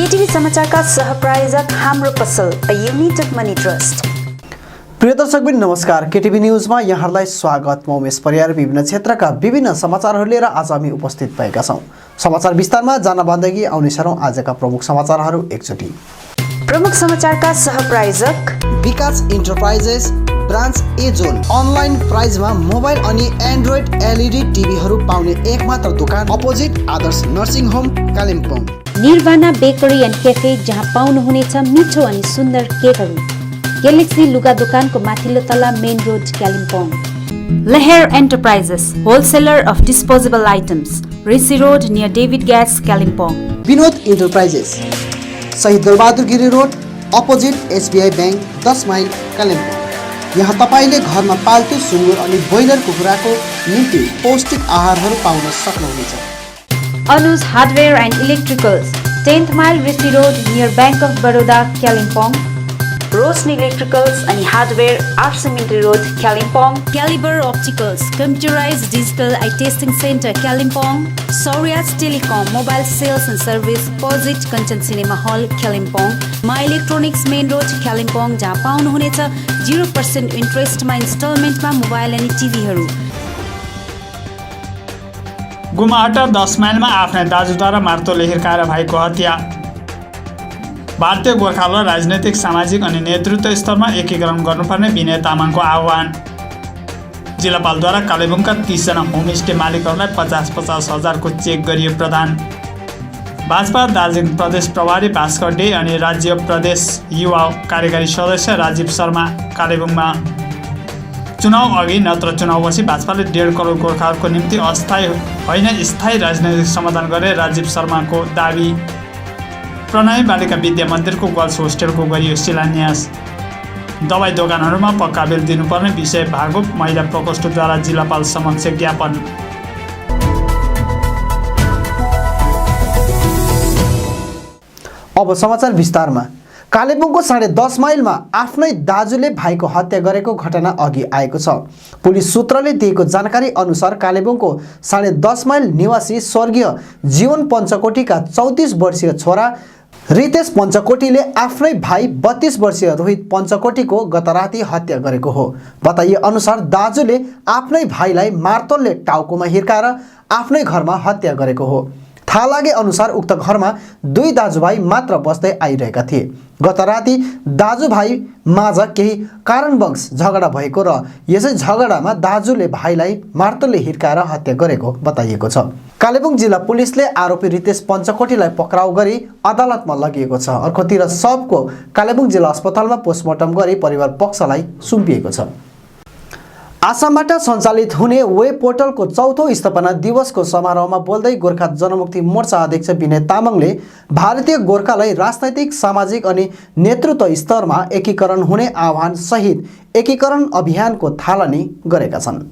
केटीभी समाचारका सहप्रायोजक हाम्रो पसल अ युनिटेड मनी ट्रस्ट। प्रिय दर्शकबिन नमस्कार। केटीभी न्युजमा यहाँहरूलाई स्वागत। म उमेश परियार विभिन्न क्षेत्रका विभिन्न समाचारहरू लिएर आज हामी उपस्थित भएका छौँ। समाचार विस्तारमा जानभन्दाखेरि आउने सरौँ आजका प्रमुख समाचारहरू एकचोटि। प्रमुख समाचारका सहप्रायोजक Vikas enterprises branch A zone online प्राइजमा मोबाइल अनि एन्ड्रोइड एलइडी टिभीहरू पाउने एकमात्र दोकान opposite Adarsh nursing home Kalimpong. Nirvana bakery and cafe जहाँ पाउनुहुनेछ मिठो अनि सुन्दर केकहरू। ग्यालेक्सी लुगा दोकानको माथिल्लो तला main road Kalimpong. Laher enterprises wholesaler of disposable items Rishi road near David gas Kalimpong. Vinod enterprises Shahid Dalbahadur Giri road opposite SBI bank 10 mile Kalimpong. यहाँ तपाईँले घरमा पाल्तु सुँगुर अनि ब्रोइलर कुखुराको निम्ति पौष्टिक आहारहरू पाउन सक्नुहुनेछ। Anuj hardware and electricals 10th mile Rishi road near bank of Baroda Kalimpong. Roshni electricals अनि hardware 8 cemetery road Kalimpong. Calibre opticals computerised digital eye testing centre Kalimpong. Sauryas telecom mobile sales and service opposite Kanchan cinema hall Kalimpong. My electronics main road Kalimpong जहाँ पाउनुहुनेछ 0% इन्ट्रेस्टमा इन्स्टलमेन्टमा mobile अनि टिभीहरू। गुमाहटा 10 माइलमा आफ्ना दाजुद्वारा मार्तोलले हिर्काएर भएको हत्या। भारतीय गोर्खालाई राजनैतिक सामाजिक अनि नेतृत्व स्तरमा एकीकरण गर्नुपर्ने विनय तामाङको आह्वान। जिल्लापालद्वारा कालेबुङका 30 जना होमस्टे मालिकहरूलाई 50-50 हजारको चेक गरियो प्रदान। भाजपा दार्जिलिङ प्रदेश प्रभारी भास्कर डे अनि राज्य प्रदेश युवा कार्यकारी सदस्य राजीव शर्मा कालेबुङमा। चुनाव अघि नत्र चुनावपछि भाजपाले 1.5 करोड गोर्खाहरूको निम्ति अस्थायी होइन स्थायी राजनैतिक समाधान गरे राजीव शर्माको दावी। प्रणय बालिका विद्या मन्दिरको गर्ल्स होस्टेलको गरियो शिलान्यास। दबाई दोकानहरूमा पक्का बिल दिनुपर्ने विषय भागोप महिला प्रकोष्ठद्वारा जिल्लापाल समक्ष ज्ञापन। अब समाचार विस्तारमा। कालेबुङको 10.5 माइलमा आफ्नै दाजुले भाइको हत्या गरेको घटना अघि आएको छ। पुलिस सूत्रले दिएको जानकारी अनुसार कालेबुङको 10.5 माइल निवासी स्वर्गीय जीवन पञ्चकोटीका 34 वर्षीय छोरा रितेश पञ्चकोटीले आफ्नै भाइ 32 वर्षीय रोहित पञ्चकोटीको गत राति हत्या गरेको हो। बताइए अनुसार दाजुले आफ्नै भाइलाई मार्तोलले टाउकोमा हिर्काएर आफ्नै घरमा हत्या गरेको हो। थाहा लागे अनुसार उक्त घरमा 2 दाजुभाइ मात्र बस्दै आइरहेका थिए। गत राति दाजुभाइ माझ केही कारणवश झगडा भएको र यसै झगडामा दाजुले भाइलाई मार्तोलले हिर्काएर हत्या गरेको बताइएको छ। कालेबुङ जिल्ला पुलिसले आरोपी रितेश पञ्चकोटीलाई पक्राउ गरी अदालतमा लगिएको छ। अर्कोतिर शवको कालेबुङ जिल्ला अस्पतालमा पोस्टमार्टम गरी परिवार पक्षलाई सुम्पिएको छ। आसामबाट सञ्चालित हुने वेब पोर्टलको 4औं स्थापना दिवसको समारोहमा बोल्दै गोर्खा जनमुक्ति मोर्चा अध्यक्ष विनय तामाङले भारतीय गोर्खालाई राजनैतिक सामाजिक अनि नेतृत्व स्तरमा एकीकरण हुने आह्वान सहित एकीकरण अभियानको थालनी गरेका छन्।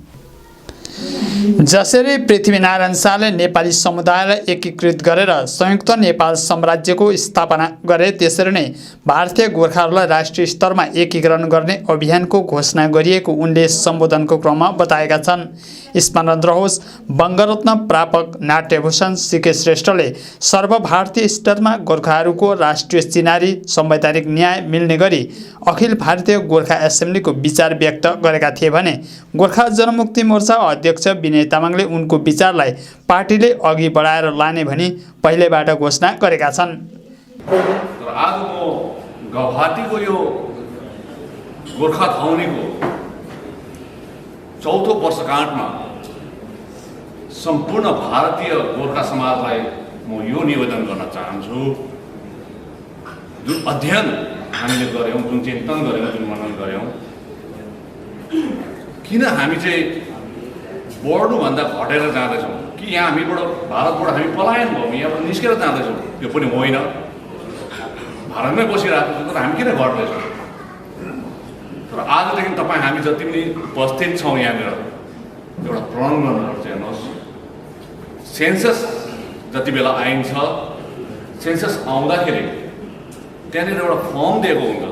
जसरी पृथ्वीनारायण शाहले नेपाली समुदायलाई एकीकृत गरेर संयुक्त नेपाल साम्राज्यको स्थापना गरे त्यसरी नै भारतीय गोर्खाहरूलाई राष्ट्रिय स्तरमा एकीकरण गर्ने अभियानको घोषणा गरिएको उनले सम्बोधनको क्रममा बताएका छन्। स्मरण रहोस् बङ्गरत्न प्रापक नाट्यभूषण सीके श्रेष्ठले सर्वभारतीय स्तरमा गोर्खाहरूको राष्ट्रिय चिनारी संवैधानिक न्याय मिल्ने गरी अखिल भारतीय गोर्खा एसेम्ब्लीको विचार व्यक्त गरेका थिए भने गोर्खा जनमुक्ति मोर्चा अध्यक्ष विनय तामाङले उनको विचारलाई पार्टीले अघि बढाएर लाने भनी पहिलेबाट घोषणा गरेका छन्। आज म गौहाटीको यो गोर्खा छाउनीको 4औं वर्षगाँठमा सम्पूर्ण भारतीय गोर्खा समाजलाई म यो निवेदन गर्न चाहन्छु, जुन अध्ययन हामीले गऱ्यौँ, जुन चिन्तन गऱ्यौँ, जुन मनन गऱ्यौँ, किन हामी चाहिँ बढ्नुभन्दा घटेर जाँदैछौँ कि यहाँ हामीबाट भारतबाट हामी पलायन भयौँ, यहाँबाट निस्केर जाँदैछौँ? यो पनि होइन, भारतमै बसिरहेको छ तर हामी किन घट्दैछौँ? तर आजदेखि तपाईँ हामी जति पनि उपस्थित छौँ यहाँनिर एउटा प्रण गर्नुपर्छ। हेर्नुहोस्, सेन्सस जति बेला आइन्छ, सेन्सस आउँदाखेरि त्यहाँनिर एउटा फर्म दिएको हुन्छ।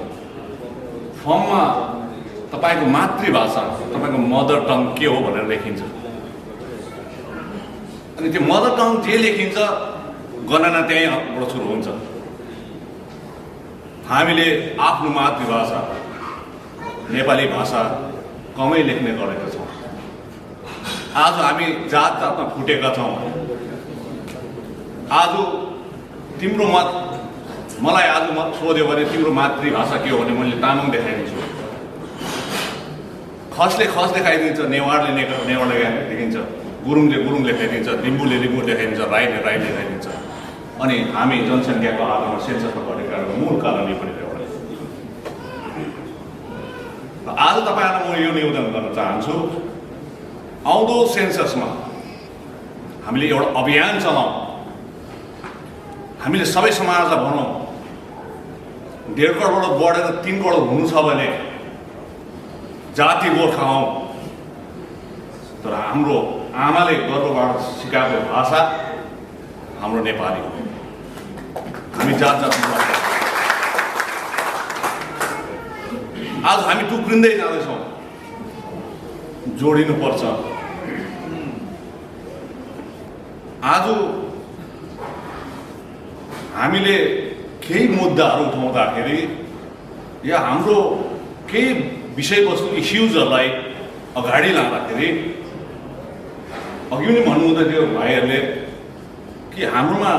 फर्ममा तपाईँको मातृभाषा, तपाईँको मदर टङ के हो भनेर लेखिन्छ। अनि त्यो मदर टङ जे लेखिन्छ गणना त्यहीँबाट सुरु हुन्छ। हामीले आफ्नो मातृभाषा नेपाली भाषा कमै लेख्ने गरेका छौँ। आज हामी जात जातमा फुटेका छौँ। आज तिम्रो मलाई आज सोध्यो भने तिम्रो मातृभाषा के हो भने मैले तामाङ देखाइदिन्छु, खसले खस देखाइदिन्छ, नेवारले नेवार देखाइदिन्छ, गुरुङले गुरुङ देखाइदिन्छ, लिम्बूले लिम्बू देखाइदिन्छ, राईले राई देखाइदिन्छ। अनि हामी जनसङ्ख्याको आधारमा सेन्ससमा गरेका मूल कारण यो पनि एउटा। आज तपाईँहरूलाई म यो निवेदन गर्न चाहन्छु, आउँदो सेन्ससमा हामीले एउटा अभियान चलाउँ। हामीले सबै समाजलाई भनौँ 1.5 करोड बढेर 3 करोड हुनु छ भने जाति गोर्खा हौँ, तर हाम्रो आमाले गर्वबाट सिकाएको भाषा हाम्रो नेपाली हो। हामी जात जातमा आज हामी टुक्रिँदै जाँदैछौँ, जोडिनुपर्छ। आज हामीले केही मुद्दाहरू उठाउँदाखेरि या हाम्रो केही विषयवस्तु इस्युजहरूलाई अगाडि लाँदाखेरि अघि पनि भन्नुहुँदै थियो भाइहरूले कि हाम्रोमा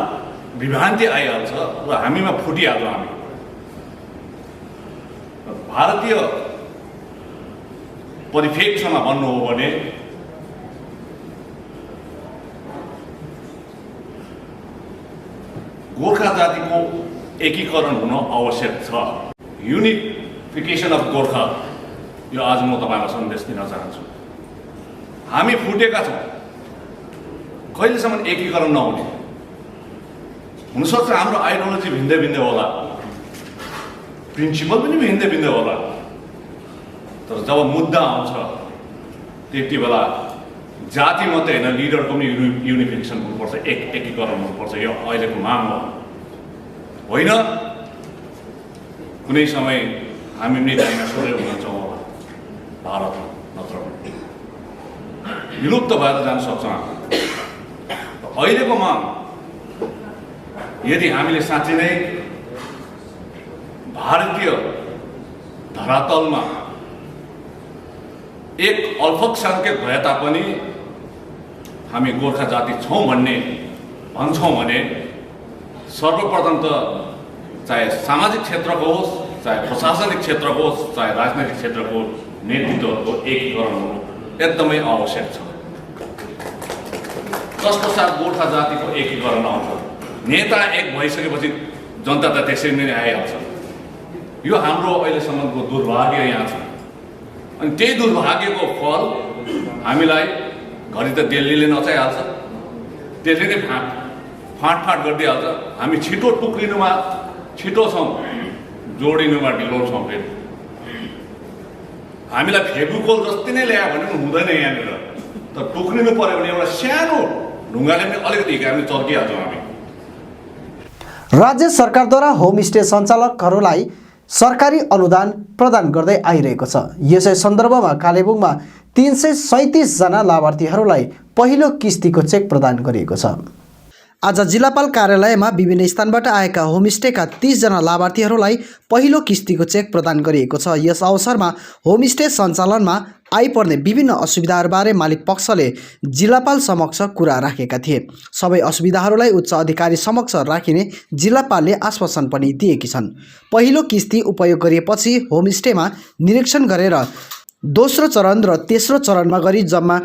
विभ्रान्ति आइहाल्छ र हामीमा फुटिहाल्छ। हामी भारतीय परिप्रेक्ष्यमा भन्नु हो भने गोर्खा जातिको एकीकरण हुन आवश्यक छ। युनिफिकेसन अफ गोर्खा, यो आज म तपाईँलाई सन्देश दिन चाहन्छु। हामी फुटेका छौँ, कहिलेसम्म एकीकरण नहुने? हुनसक्छ हाम्रो आइडियोलोजी भिन्दै भिन्दै होला, प्रिन्सिपल पनि भिन्दै भिन्दै होला, तर जब मुद्दा आउँछ त्यति बेला जाति मात्रै होइन, लिडरको पनि युनिफिकेसन हुनुपर्छ, एकीकरण हुनुपर्छ। यो अहिलेको माग होइन। कुनै समय हामी पनि डाइनासोरै हुन्छौँ होला भारतमा, नत्र विलुप्त भएर जान सक्छ। अहिलेको माग यदि हामीले साँच्चै नै भारतीय धरातलमा एक अल्पसङ्ख्यक भए तापनि हामी गोर्खा जाति छौँ भन्छौँ भने सर्वप्रथम त चाहे सामाजिक क्षेत्रको होस्, चाहे प्रशासनिक क्षेत्रको होस्, चाहे राजनैतिक क्षेत्रको नेतृत्वहरूको एकीकरण हुनु एकदमै आवश्यक छ। तत्पश्चात गोर्खा जातिको एकीकरण आउँछ। नेता एक भइसकेपछि जनता त त्यसरी नै आइहाल्छ। यो हाम्रो अहिलेसम्मको दुर्भाग्य यहाँ छ। अनि त्यही दुर्भाग्यको फल हामीलाई घरि त दिल्लीले नचाहिहाल्छ, त्यसले नै फाँटफाँट गरिदिइहाल्छ। हामी छिटो टुक्रिनुमा छिटो छौँ, जोडिनुमा ढिलो छौँ। फेरि हामीलाई फेब्रुकोल जति नै ल्यायो भने पनि हुँदैन यहाँनिर, तर टुक्रिनु पऱ्यो भने एउटा सानो ढुङ्गाले पनि अलिकति हामी चर्किहाल्छौँ। हामी राज्य सरकारद्वारा होमस्टे सञ्चालकहरूलाई सरकारी अनुदान प्रदान गर्दै आइरहेको छ। यसै सन्दर्भमा कालेबुङमा 337 जना लाभार्थीहरूलाई पहिलो किस्तीको चेक प्रदान गरिएको छ। आज जिल्लापाल कार्यालयमा विभिन्न स्थानबाट आएका होमस्टेका 30 जना लाभार्थीहरूलाई पहिलो किस्तीको चेक प्रदान गरिएको छ। यस अवसरमा होमस्टे सञ्चालनमा आइपर्ने विभिन्न असुविधाहरूबारे मालिक पक्षले जिल्लापाल समक्ष कुरा राखेका थिए। सबै असुविधाहरूलाई उच्च अधिकारी समक्ष राखिने जिल्लापालले आश्वासन पनि दिएकी छन्। पहिलो किस्ती उपयोग गरिएपछि होमस्टेमा निरीक्षण गरेर दोस्रो चरण र तेस्रो चरणमा गरी जम्मा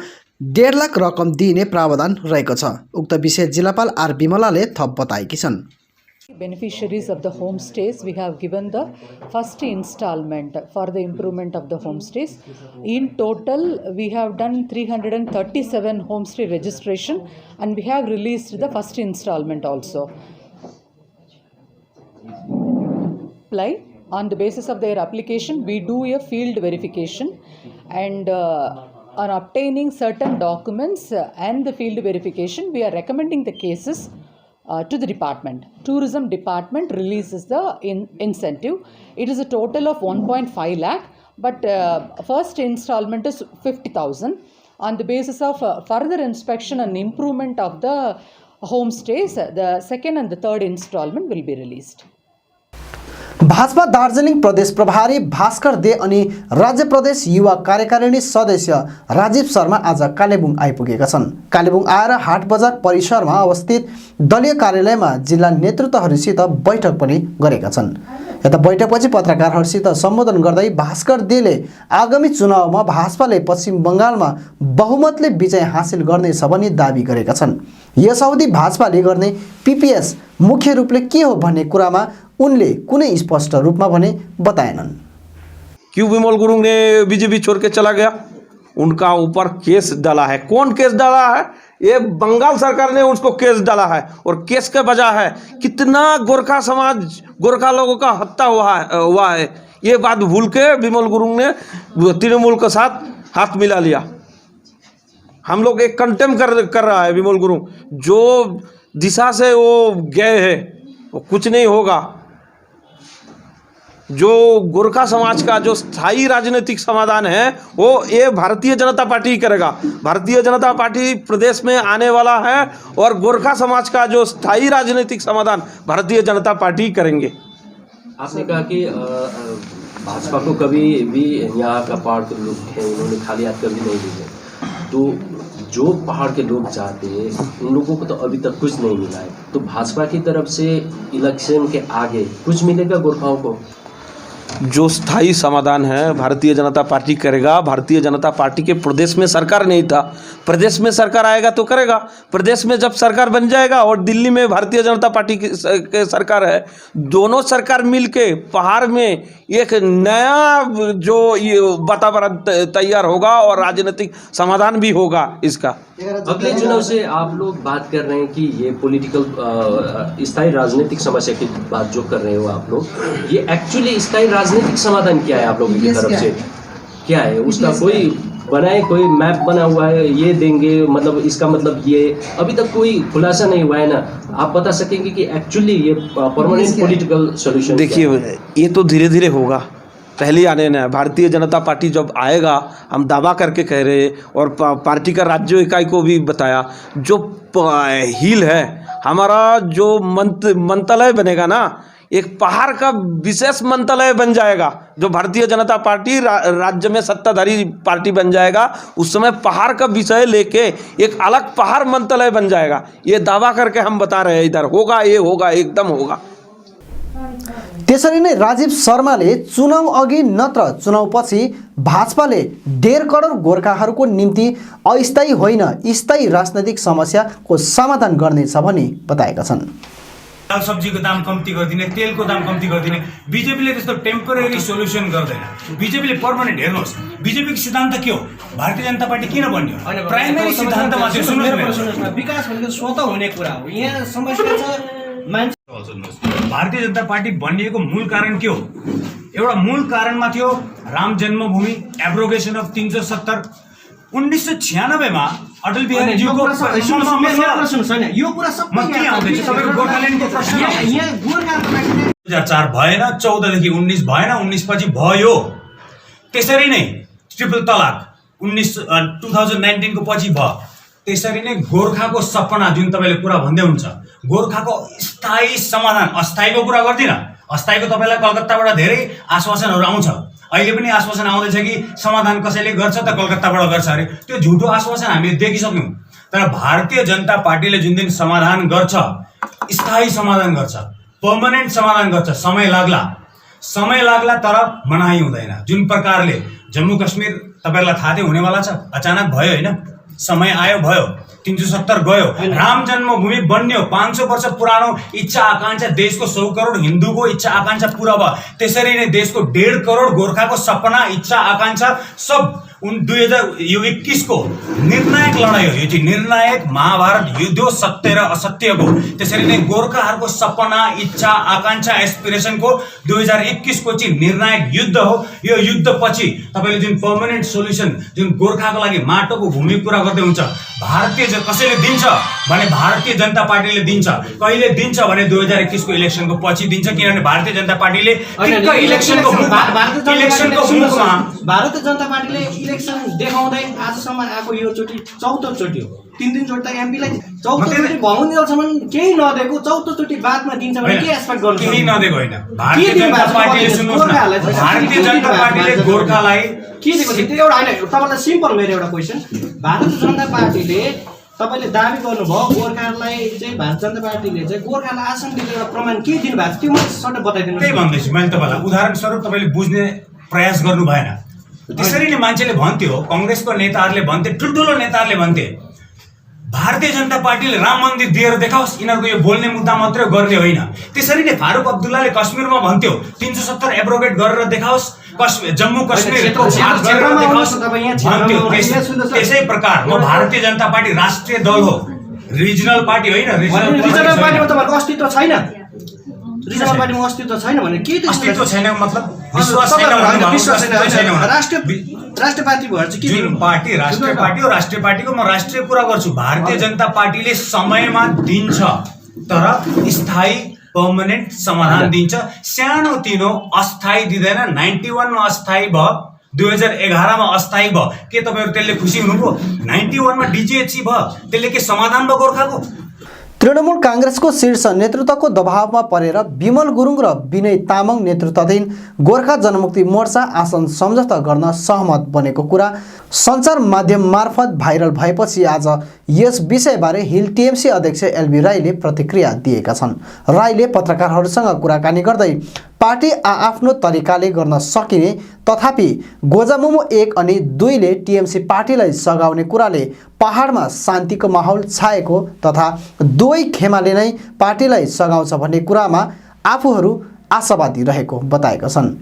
1.5 लाख रकम दिइने प्रावधान रहेको छ। उक्त विषय जिल्लापाल आर विमलाले थप बताएकी छन्। Beneficiaries of the homestays, we have given the first installment for the improvement of the homestays. In total, we have done 337 homestay registration and we have released the first installment also. Apply on the basis of their application, we do a field verification and on obtaining certain documents and the field verification, we are recommending the cases to the department. Tourism department releases the incentive. It is a total of 1.5 lakh, but first installment is 50,000. On the basis of further inspection and improvement of the homestays, the second and the third installment will be released. Bhajpa Darjeeling प्रदेश प्रभारी Bhaskar they अनि राज्य प्रदेश युवा कार्यकारिणी सदस्य राजीव शर्मा आज कालेबुङ आइपुगेका छन्। कालेबुङ आएर हाट बजार परिसरमा अवस्थित दलीय कार्यालयमा जिल्ला नेतृत्वहरूसित बैठक पनि गरेका छन्। यता बैठकपछि पत्रकारहरूसित सम्बोधन गर्दै भास्कर देले आगामी चुनावमा भाजपाले पश्चिम बङ्गालमा बहुमतले विजय हासिल गर्नेछ भनी दाबी गरेका छन्। यस अवधि भाजपाले गर्ने पीपीएस मुख्य रूपले के हो भन्ने कुरामा उनले कुनै स्पष्ट रूपमा भने बताएनन्। क्यों विमल गुरुङ ने बीजेपी छोड़ के चला गया? उनका ऊपर केस डाला है। कौन केस डाला है? ये बंगाल सरकार ने उसको केस डाला है और केस के वजह है कितना गोरखा समाज, गोरखा लोगों का हत्या हुआ है। ये बात भूल के विमल गुरुङ ने तृणमूल के साथ हाथ मिला लिया। हम लोग एक कंटेम कर रहा है विमल गुरुङ, जो दिशा से वो गए हैं वो कुछ नहीं होगा। जो गोरखा समाज का जो स्थायी राजनीतिक समाधान है वो ये भारतीय जनता पार्टी ही करेगा। भारतीय जनता पार्टी प्रदेश में आने वाला है और गोरखा समाज का जो स्थायी राजनीतिक समाधान भारतीय जनता पार्टी करेंगे। आपने कहा कि भाजपा को कभी भी यहाँ का पहाड़ के लोग हैं उन्होंने खाली हाथ कभी नहीं दिए, तो जो पहाड़ के लोग चाहते हैं उन लोगों को तो अभी तक कुछ नहीं मिला है। तो भाजपा की तरफ से इलेक्शन के आगे कुछ मिलेगा गोरखाओं को? जो स्थायी समाधान है भारतीय जनता पार्टी करेगा। भारतीय जनता पार्टी के प्रदेश में सरकार नहीं था, प्रदेश में सरकार आएगा तो करेगा। प्रदेश में जब सरकार बन जाएगा और दिल्ली में भारतीय जनता पार्टी की सरकार है, दोनों सरकार मिलके पहाड़ में एक नया जो ये वातावरण तैयार होगा और राजनीतिक समाधान भी होगा इसका। अगले चुनाव से आप लोग बात कर रहे हैं कि ये पॉलिटिकल स्थायी राजनीतिक समस्या की बात जो कर रहे हो आप लोग, ये एक्चुअली स्थायी राजनीतिक समाधान क्या है आप लोगों की तरफ से? क्या है उसका? कोई बनाए, कोई मैप बना हुआ है ये देंगे, मतलब इसका मतलब ये अभी तक कोई खुलासा नहीं हुआ है ना। आप बता सकेंगे कि एक्चुअली ये परमानेंट पॉलिटिकल सॉल्यूशन? देखिए ये तो धीरे धीरे होगा, पहले आने ना। भारतीय जनता पार्टी जब आएगा, हम दावा करके कह रहे हैं और पार्टी का राज्य इकाई को भी बताया, जो हिल है हमारा जो मंत्रालय बनेगा ना, एक पहाड़ का विशेष मंत्रालय बन जाएगा। जो भारतीय जनता पार्टी राज्य में सत्ताधारी पार्टी बन जाएगा, उस समय पहाड़ का विषय लेके एक अलग पहाड़ मंत्रालय बन जाएगा। ये दावा करके हम बता रहे हैं, इधर होगा, ये होगा, एकदम होगा। त्यसरी नै राजीव शर्माले चुनाव अघि नत्र चुनावपछि भाजपाले 1.5 करोड गोर्खाहरूको निम्ति अस्थायी होइन स्थायी राजनैतिक समस्याको समाधान गर्नेछ भनी बताएका छन्। दाल सब्जीको दाम कम्ती गरिदिने, तेलको दाम कम्ती गरिदिने। बीजेपीले त्यस्तो टेम्पोरेरी सोल्युसन गर्दैन। बीजेपीले पर्मानेन्ट, हेर्नुहोस् बीजेपीको सिद्धान्त के हो? भारतीय जनता पार्टी किन बन्यो? प्राइमेरी सिद्धान्तमा चाहिँ सुन्नुहोस्, विकास भनेको स्वतः हुने कुरा हो। यहाँ समस्या छ मान्छे। भारतीय जनता पार्टी बनिएको मूल कारण के हो? एउटा मूल कारणमा थियो राम जन्मभूमि, एब्रोगेसन अफ 370। 1996 मा अटल बिहारी जीको प्रश्न छैन, यो कुरा सबै यहाँ आउँदैछ। तपाईको गोर्खाल्यान्डको प्रश्न यहाँ गोर्खाको लागि 2004 भएन, 14 देखि 19 भएन, 19 पछि भयो। त्यसरी नै ट्रिपल तलाक 2019 को पछि भयो। त्यसरी नै गोर्खाको सपना जुन तपाईले कुरा भन्दै हुन्छ, गोर्खाको स्थायी समाधान, अस्थायीको कुरा गर्दिन। अस्थायीको तपाईलाई कलकत्ताबाट धेरै आश्वासनहरू आउँछ। अहिले पनि आश्वासन आउँदैछ कि समाधान कसैले गर्छ त कलकत्ताबाट गर्छ अरे। त्यो झुटो आश्वासन हामीले देखिसक्यौं। तर भारतीय जनता पार्टीले जुन दिन समाधान गर्छ, स्थायी समाधान गर्छ, पर्मानेन्ट समाधान गर्छ, समय लाग्ला तर मनाही हुँदैन। जुन प्रकारले जम्मू कश्मीर तपाईलाई थाहा थियो हुनेवाला छ, अचानक भयो हैन, समय आयो भयो, 370 गयो, राम जन्मभूमि बन्यो, 500 वर्ष पुरानो इच्छा आकांक्षा, देशको 100 करोड हिन्दूको इच्छा आकांक्षा पूरा भयो। त्यसरी नै देशको 1.5 करोड गोर्खाको सपना, इच्छा आकांक्षा सब 2021 को निर्णायक लडाई हो। यो चाहिँ निर्णायक महाभारत युद्ध हो, सत्य र असत्यको। त्यसरी नै गोर्खाहरूको सपना, इच्छा आकांक्षा, एस्पिरेसनको 2021 को चाहिँ निर्णायक युद्ध हो। यो युद्ध पछि तपाईले जुन पर्मानेन्ट सोल्युसन, जुन गोर्खाको लागि माटोको भूमि कुरा गर्दै हुन्छ, भारतीय कसैले दिन्छ भने भारतीय जनता पार्टीले दिन्छ। कहिले दिन्छ भने 2021 को इलेक्सनको पछि दिन्छ, किनभने भारतीय जनता पार्टीले इलेक्सनको मुखमा भारतीय जनता पार्टीले ट्रान्जेक्सन देखाउँदै आजसम्म आएको यो चोटि चौथो चोटि हो। 3 चोटि त एमपीलाई चौथो चोटि भउन्जेलसम्म केही नदिएको, चौथो चोटि बादमा दिन्छ भने के एक्सपेक्ट गर्नु? केही नदिएको होइन। भारतीय जनता पार्टीले सुन्नुहोस् न, भारतीय जनता पार्टीले गोर्खालाई के दिएको थियो? त्यो एउटा होइन, तपाईँलाई सिम्पल मेरो एउटा क्वेसन, भारतीय जनता पार्टीले तपाईँले दाबी गर्नुभयो गोर्खालाई चाहिँ भारतीय जनता पार्टीले चाहिँ गोर्खालाई आसन दिने एउटा प्रमाण के दिनु भएको थियो? मलाई सट्ट बताइदिनु। त्यही भन्दैछु मैले तपाईँलाई, उदाहरणस्वरूप तपाईँले बुझ्ने प्रयास गर्नु भएन। त्यसरी नै मान्छेले भन्थ्यो, कङ्ग्रेसको नेताहरूले भन्थे, ठुल्ठुलो नेताहरूले भन्थे भारतीय जनता पार्टीले राम मन्दिर दिएर देखाओस्, यिनीहरूको यो बोल्ने मुद्दा मात्रै गर्ने होइन। त्यसरी नै फारुक अब्दुल्लाले कश्मीरमा भन्थ्यो 370 एब्रोगेट गरेर देखाओस्, जम्मू कश्मीर भन्थ्यो। त्यसै प्रकार म भारतीय जनता पार्टी राष्ट्रिय दल हो, रिजनल पार्टी होइन। रिजनल पार्टीमा तपाईँहरूको अस्तित्व छैन, रिजनल पार्टीमा अस्तित्व छैन भने के अस्तित्व छैन मतलब विश्वास छैन, राष्ट्रिय पार्टी भएर चाहिँ के जुन पार्टी राष्ट्रिय पार्टी हो, राष्ट्रिय पार्टीको म राष्ट्रिय कुरा गर्छु। भारतीय जनता पार्टीले समयमा दिन्छ तर स्थायी पर्मानेन्ट समाधान दिन्छ। सानो तिनो अस्थायी दिँदैन। 91 मा अस्थायी भयो, 2011 मा अस्थायी भयो। के तपाईँहरू त्यसले खुसी हुनुभयो? 91 मा डिजिएचसी भयो, त्यसले के समाधान भयो गोर्खाको? तृणमूल काङ्ग्रेसको शीर्ष नेतृत्वको दबावमा परेर विमल गुरुङ र विनय तामाङ नेतृत्वाधीन गोर्खा जनमुक्ति मोर्चा आसन सम्झौता गर्न सहमत बनेको कुरा सञ्चार माध्यम मार्फत भाइरल भएपछि आज यस विषयबारे हिल टिएमसी अध्यक्ष एलबी राईले प्रतिक्रिया दिएका छन्। राईले पत्रकारहरूसँग कुराकानी गर्दै पार्टी आआफ्नो तरिकाले गर्न सकिने तथापि गोजामुमो 1 अनि 2 ले टिएमसी पार्टीलाई सघाउने कुराले पहाडमा शान्तिको माहौल छाएको तथा दुवै खेमाले नै पार्टीलाई सघाउँछ भन्ने कुरामा आफूहरू आशावादी रहेको बताएका छन्।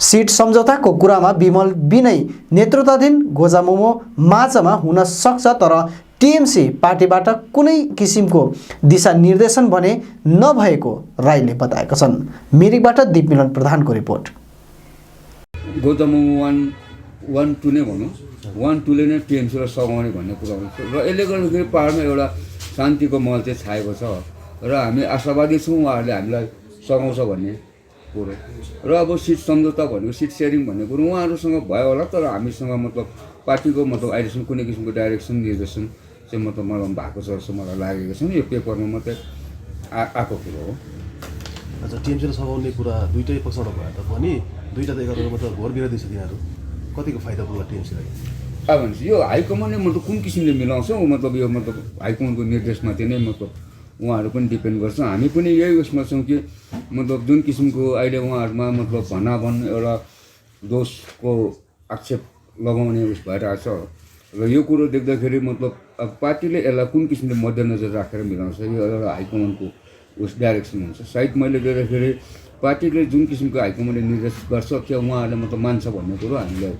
सिट सम्झौताको कुरामा विमल विनय नेतृत्वाधीन गोजामुमो माझमा हुन सक्छ तर टिएमसी पार्टीबाट कुनै किसिमको दिशानिर्देशन भने नभएको राईले बताएका छन्। मिरिकबाट दिपमिलन प्रधानको रिपोर्ट। गोजामुमो 1, 2 नै भनौँ, 1, 2 ले नै टिएमसीलाई सघाउने भन्ने कुरा हुन्छ र यसले गर्दाखेरि पाहाडमा एउटा शान्तिको महल चाहिँ छाएको छ र हामी आशावादी छौँ उहाँहरूले हामीलाई सघाउँछ भन्ने कुरो। र अब सिट सम्झौता भनेको सिट सेयरिङ भन्ने कुरो उहाँहरूसँग भयो होला तर हामीसँग मतलब पार्टीको मतलब अहिलेसम्म कुनै किसिमको डाइरेक्सन निर्देशन चाहिँ मतलब मलाई भएको छ जस्तो मलाई लागेको छ। यो पेपरमा मात्रै आएको कुरो हो। अच्छा, टिएमसीलाई सघाउने कुरा दुईटै पक्षबाट भए तापनि दुईटा त एकाअर्काको मतलब घोर विरोधी छ। तिनीहरू कतिको फाइदा पुग्ला टिएमसीलाई? अब भन्छ यो हाइकमान्डले मतलब कुन किसिमले मिलाउँछ मतलब यो मतलब हाइकमान्डको निर्देशमाथि नै मतलब उहाँहरू पनि डिपेन्ड गर्छ। हामी पनि यही उसमा छौँ कि मतलब जुन किसिमको अहिले उहाँहरूमा मतलब भनाभन एउटा दोषको आक्षेप लगाउने उस भइरहेको छ र यो कुरो देख्दाखेरि मतलब अब पार्टीले यसलाई कुन किसिमले मध्यनजर राखेर मिलाउँछ यो एउटा हाइकमान्डको उस डाइरेक्सन हुन्छ। सायद मैले देख्दाखेरि पार्टीले जुन किसिमको हाइकमान्डले निर्देश गर्छ क्या उहाँहरूले मतलब मान्छ भन्ने कुरो हामीलाई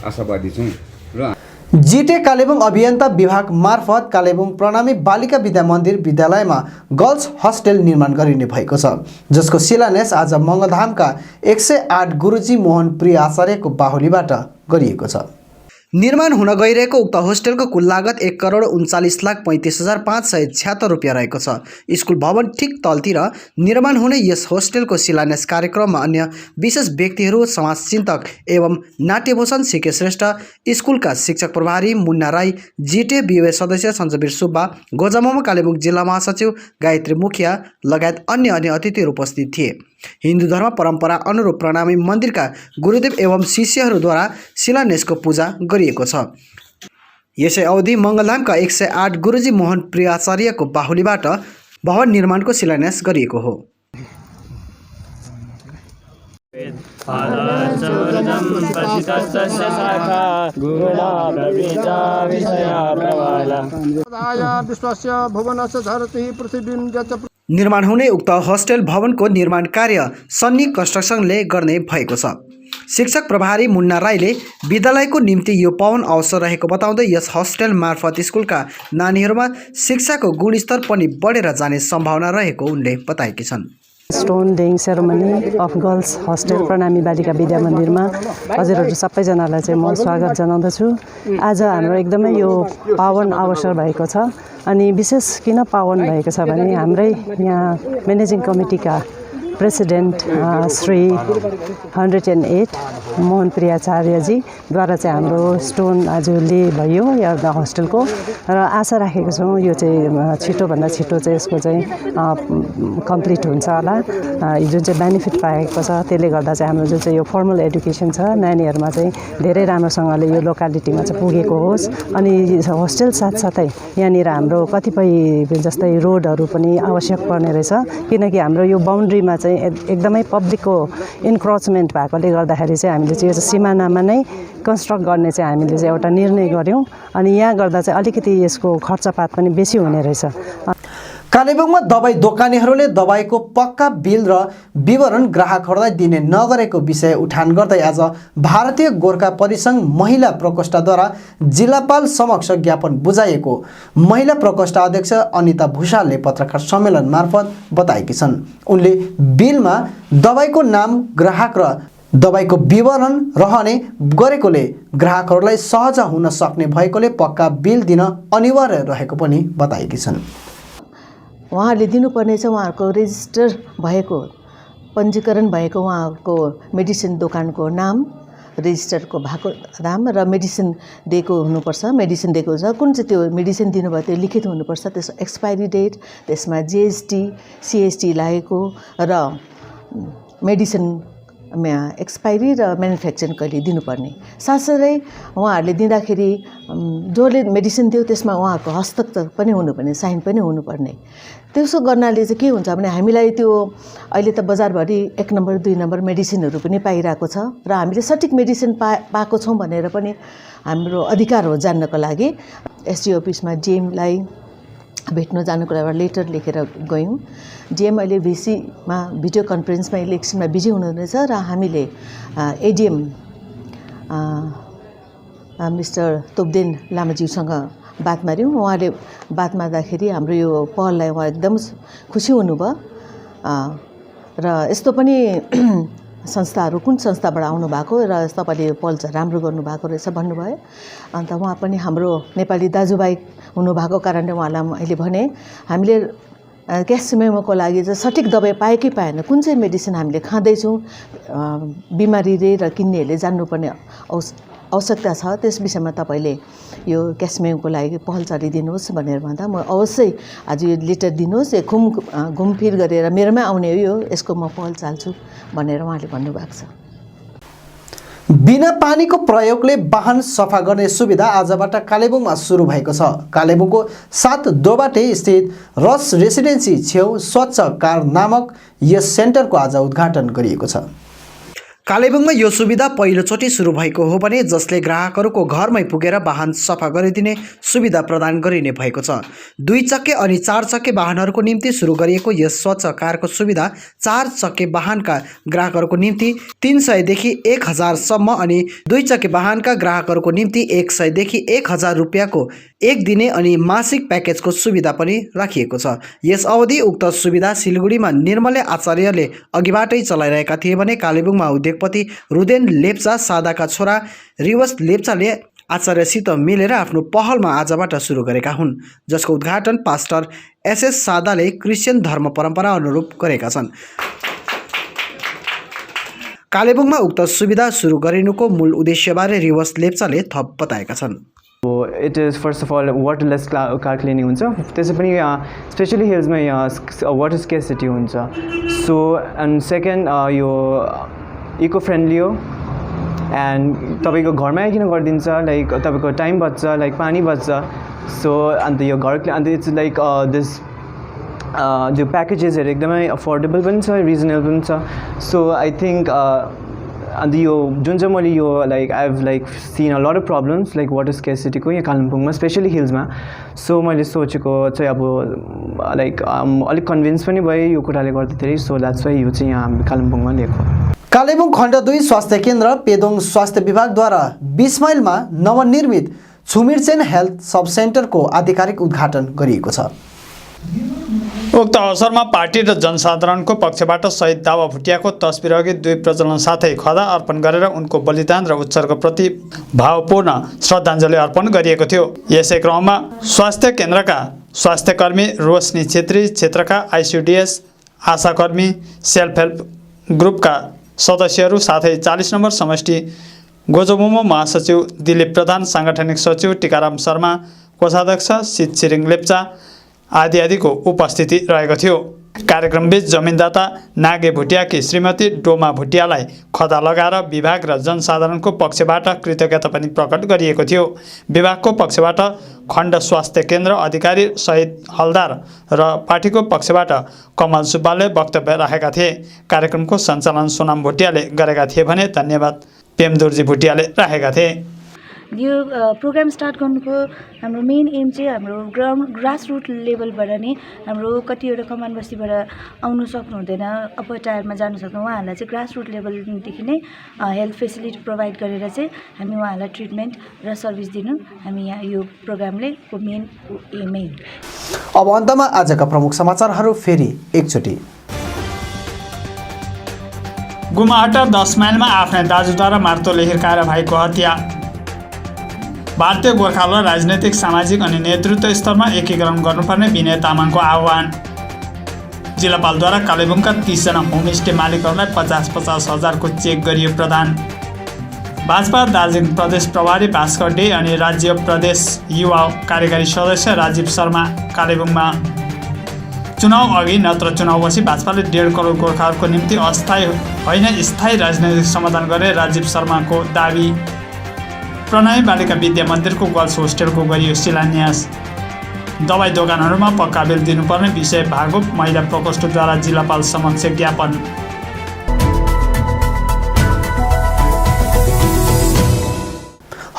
आशावादी छौँ। र जिटे कालेबुङ अभियन्ता विभाग मार्फत कालेबुङ प्रणामी बालिका विद्या मन्दिर विद्यालयमा गर्ल्स हस्टेल निर्माण गरिने भएको छ जसको शिलान्यास आज मङ्गलधामका 108 गुरुजी मोहन प्रिय आचार्यको बाहुलीबाट गरिएको छ। निर्माण हुन गइरहेको उक्त होस्टेलको कुल लागत 1,39,35,576 रुपियाँ रहेको छ। स्कुल भवन ठिक तलतिर निर्माण हुने यस होस्टेलको शिलान्यास कार्यक्रममा अन्य विशेष व्यक्तिहरू समाजचिन्तक एवं नाट्यभूषण सिके श्रेष्ठ, स्कुलका शिक्षक प्रभारी मुन्ना राई, जिटे बिओए सदस्य सञ्चवीर सुब्बा, गोजामुमो कालेबुङ जिल्ला महासचिव गायत्री मुखिया लगायत अन्य अतिथिहरू उपस्थित थिए। हिन्दू धर्म परम्परा अनुरूप प्रणामी मन्दिरका गुरुदेव एवं शिष्यहरूद्वारा शिलान्यासको पूजा गरिएको छ। यसै अवधि मङ्गलधामका 108 गुरुजी मोहन प्रिय आचार्यको बाहुलीबाट भवन निर्माणको शिलान्यास गरिएको हो। निर्माण हुने उक्त होस्टेल भवनको निर्माण कार्य सन्नी कन्स्ट्रक्सनले गर्ने भएको छ। शिक्षक प्रभारी मुन्ना राईले विद्यालयको निम्ति यो पावन अवसर रहेको बताउँदै यस होस्टेल मार्फत स्कुलका नानीहरूमा शिक्षाको गुणस्तर पनि बढेर जाने सम्भावना रहेको उनले बताएकी छन्। Stone laying ceremony of girls hostel Pranami Balika Vidya मन्दिरमा हजुरहरू सबैजनालाई चाहिँ म स्वागत जनाउँदछु। आज हाम्रो एकदमै यो पावन अवसर भएको छ अनि विशेष किन पावन भएको छ भने हाम्रै यहाँ म्यानेजिङ कमिटीका प्रेसिडेन्ट श्री 108 मोहन प्रियाचार्यजीद्वारा चाहिँ हाम्रो स्टोन आज ले भयो एउटा होस्टेलको र आशा राखेको छौँ यो चाहिँ छिटोभन्दा छिटो चाहिँ यसको चाहिँ कम्प्लिट हुन्छ होला। जुन चाहिँ बेनिफिट पाएको छ त्यसले गर्दा चाहिँ हाम्रो जुन चाहिँ यो फर्मल एडुकेसन छ नानीहरूमा चाहिँ धेरै राम्रोसँगले यो लोकालिटीमा चाहिँ पुगेको होस्। अनि होस्टेल साथसाथै यहाँनिर हाम्रो कतिपय जस्तै रोडहरू पनि आवश्यक पर्ने रहेछ, किनकि हाम्रो यो बाउन्ड्रीमा चाहिँ एकदमै पब्लिकको इन्क्रोचमेन्ट भएकोले गर्दाखेरि चाहिँ हामीले चाहिँ यो सिमानामा नै कन्स्ट्रक्ट गर्ने चाहिँ हामीले चाहिँ एउटा निर्णय गऱ्यौँ। अनि यहाँ गर्दा चाहिँ अलिकति यसको खर्चपात पनि बेसी हुने रहेछ। कालेबुङमा दबाई दोकानीहरूले दबाईको पक्का बिल र विवरण ग्राहकहरूलाई दिने नगरेको विषय उठान गर्दै आज भारतीय गोर्खा परिसङ्घ महिला प्रकोष्ठद्वारा जिल्लापाल समक्ष ज्ञापन बुझाइएको महिला प्रकोष्ठ अध्यक्ष अनिता भूषालले पत्रकार सम्मेलन मार्फत बताएकी छन्। उनले बिलमा दबाईको नाम ग्राहक र दबाईको विवरण रहने गरेकोले ग्राहकहरूलाई सहज हुन सक्ने भएकोले पक्का बिल दिन अनिवार्य रहेको पनि बताएकी छन्। उहाँहरूले दिनुपर्ने चाहिँ उहाँहरूको रेजिस्टर भएको पञ्जीकरण भएको उहाँहरूको मेडिसिन दोकानको नाम, रेजिस्टरको भएको नाम र मेडिसिन दिएको हुनुपर्छ। मेडिसिन दिएको छ कुन चाहिँ त्यो मेडिसिन दिनुभयो त्यो लिखित हुनुपर्छ। त्यसको एक्सपायरी डेट, त्यसमा जिएसटी सिएसटी लागेको र मेडिसिन एक्सपायरी र म्यानुफ्याक्चरिङ कहिले दिनुपर्ने। साथसाथै उहाँहरूले दिँदाखेरि जसले मेडिसिन दियो त्यसमा उहाँहरूको हस्ताक्षर पनि हुनुपर्ने, साइन पनि हुनुपर्ने। त्यसो गर्नाले चाहिँ के हुन्छ भने हामीलाई त्यो अहिले त बजारभरि 1 नम्बर 2 नम्बर मेडिसिनहरू पनि पाइरहेको छ र हामीले सठिक मेडिसिन पाएको छौँ भनेर पनि हाम्रो अधिकार हो जान्नको लागि एसडी अफिसमा जिएमलाई भेट्न जानुको लागि लेटर लेखेर गयौँ। जिएम अहिले भिसीमा भिडियो कन्फरेन्समा इलेक्सनमा बिजी हुनुहुनेछ र हामीले एडिएम मिस्टर तोपदेन लामाज्यूसँग बात मार्यौँ। उहाँले बात मार्दाखेरि हाम्रो यो पहललाई उहाँ एकदम खुसी हुनुभयो र यस्तो पनि संस्थाहरू कुन संस्थाबाट आउनुभएको र तपाईँले यो पहल चाहिँ राम्रो गर्नुभएको रहेछ भन्नुभयो। अन्त उहाँ पनि हाम्रो नेपाली दाजुभाइ हुनुभएको कारणले उहाँलाई मैले भने हामीले क्यास मेमोको लागि चाहिँ सठिक दबाई पायो कि पाएन, कुन चाहिँ मेडिसिन हामीले खाँदैछौँ, बिमारीले र किन्नेहरूले जान्नुपर्ने आवश्यकता छ। त्यस विषयमा तपाईँले यो क्यास मेमोको लागि पहल चलिदिनुहोस् भनेर भन्दा म अवश्य आज यो लेटर दिनुहोस्, यो घुमफिर गरेर मेरोमा आउने हो यो, यसको म पहल चाल्छु भनेर उहाँले भन्नुभएको छ। बिना पानीको प्रयोगले वाहन सफा गर्ने सुविधा आजबाट कालेबुङमा सुरु भएको छ। कालेबुङको 7 दोबाटे स्थित रस रेसिडेन्सी छेउ स्वच्छ कार नामक यस सेन्टरको आज उद्घाटन गरिएको छ। कालेबुङमा यो सुविधा पहिलोचोटि सुरु भएको हो भने जसले ग्राहकहरूको घरमै पुगेर वाहन सफा गरिदिने सुविधा प्रदान गरिने भएको छ। 2 चक्के अनि 4 चक्के वाहनहरूको निम्ति सुरु गरिएको यस स्वच्छ कारको सुविधा 4 चक्के वाहनका ग्राहकहरूको निम्ति 300 देखि 1000 सम्म अनि 2 चक्के वाहनका ग्राहकहरूको निम्ति 100 देखि 1000 रुपियाँको एक दिने अनि मासिक प्याकेजको सुविधा पनि राखिएको छ। यस अवधि उक्त सुविधा सिलगढीमा निर्मले आचार्यले अघिबाटै चलाइरहेका थिए भने कालेबुङमा उद्योगपति रुदेन लेप्चा सादाका छोरा रिवस लेप्चाले आचार्यसित मिलेर आफ्नो पहलमा आजबाट सुरु गरेका हुन्, जसको उद्घाटन पास्टर एसएस सादाले क्रिस्चियन धर्म परम्परा अनुरूप गरेका छन्। कालेबुङमा उक्त सुविधा सुरु गरिनुको मूल उद्देश्यबारे रिवस लेप्चाले थप बताएका छन्। It is first of all waterless car cleaning हुन्छ, त्यसै पनि स्पेसली हिल्समा वाटर स्केसिटी हुन्छ। सो एन्ड सेकेन्ड यो इको फ्रेन्डली हो एन्ड तपाईँको घरमै आइकन गरिदिन्छ, लाइक तपाईँको टाइम बच्छ, लाइक पानी बच्छ। सो अन्त यो घर अन्त इट्स लाइक दिस त्यो प्याकेजेसहरू एकदमै अफोर्डेबल पनि छ, रिजनेबल पनि छ। सो आई थिङ्क अन्त यो जुन चाहिँ मैले यो like I have like seen a lot of problems like water स्केसिटीको यहाँ कालिम्पोङमा स्पेसली हिल्समा। सो मैले सोचेको चाहिँ अब लाइक अलिक कन्भिन्स पनि भएँ यो कुराले गर्दाखेरि। सो द्याट्स वाइ यो चाहिँ यहाँ कालिम्पोङमा लिएको। कालेबुङ खण्ड 2 स्वास्थ्य केन्द्र पेदोङ स्वास्थ्य विभागद्वारा 20 माइलमा नवनिर्मित छुमिरचेन हेल्थ सब सेन्टरको आधिकारिक उद्घाटन गरिएको छ। उक्त अवसरमा पार्टी र जनसाधारणको पक्षबाट शहीद दावा भुटियाको तस्बिरअघि 2 प्रज्वलन साथै खदा अर्पण गरेर उनको बलिदान र उत्सर्गप्रति भावपूर्ण श्रद्धाञ्जली अर्पण गरिएको थियो। यसै क्रममा स्वास्थ्य केन्द्रका स्वास्थ्यकर्मी रोशनी छेत्री, क्षेत्रका आइसिडिएस आशाकर्मी, सेल्फ हेल्प ग्रुपका सदस्यहरू साथै 40 नम्बर समष्टि गोजोबोमो महासचिव दिलीप प्रधान, सांगठनिक सचिव टीकाराम शर्मा, कोषाध्यक्ष सित छिरिङ लेप्चा आदिको उपस्थिति रहेको थियो। कार्यक्रमबीच जमिनदाता नागे भुटियाकी श्रीमती डोमा भुटियालाई खदा लगाएर विभाग र जनसाधारणको पक्षबाट कृतज्ञता पनि प्रकट गरिएको थियो। विभागको पक्षबाट खण्ड स्वास्थ्य केन्द्र अधिकारी शहीद हलदार र पार्टीको पक्षबाट कमल सुब्बाले वक्तव्य राखेका थिए। कार्यक्रमको सञ्चालन सोनाम भुटियाले गरेका थिए भने धन्यवाद पेमदुर्जी भुटियाले राखेका थिए। यो प्रोग्राम स्टार्ट गर्नुको हाम्रो मेन एम चाहिँ हाम्रो ग्रासरुट लेभलबाट नै हाम्रो कतिवटा कमान बस्तीबाट आउनु सक्नु हुँदैन, अप्पर टायरमा जानु सक्नु, उहाँहरूलाई चाहिँ ग्रासरुट लेभलदेखि नै हेल्थ फेसिलिटी प्रोभाइड गरेर चाहिँ हामी उहाँहरूलाई ट्रिटमेन्ट र सर्भिस दिनु हामी यहाँ यो प्रोग्रामले को मेन एमै। अब अन्तमा आजका प्रमुख समाचारहरू फेरि एकचोटि। गुमाहटा 10 माइलमा आफ्ना दाजुद्वारा मार्तोलले हिर्काएर भाइको हत्या। भारतीय गोर्खाल्यान्ड राजनैतिक, सामाजिक अनि नेतृत्व स्तरमा एकीकरण गर्नुपर्ने विनय तामाङको आह्वान। जिल्लापालद्वारा कालेबुङका 30 जना होमस्टे मालिकहरूलाई 50-50 हजारको चेक गरियो प्रदान। भाजपा दार्जिलिङ प्रदेश प्रभारी भास्कर डे अनि राज्य प्रदेश युवा कार्यकारी सदस्य राजीव शर्मा कालेबुङमा। चुनाव अघि नत्र चुनावपछि भाजपाले 1.5 करोड गोर्खाहरूको निम्ति अस्थायी होइन स्थायी राजनैतिक समाधान गरे राजीव शर्माको दावी। प्रणय बालिका विद्या मन्दिरको गर्ल्स होस्टेलको गरियो शिलान्यास। दबाई दोकानहरूमा पक्का बिल दिनुपर्ने विषय भागो महिला प्रकोष्ठद्वारा जिल्लापाल समक्ष ज्ञापन।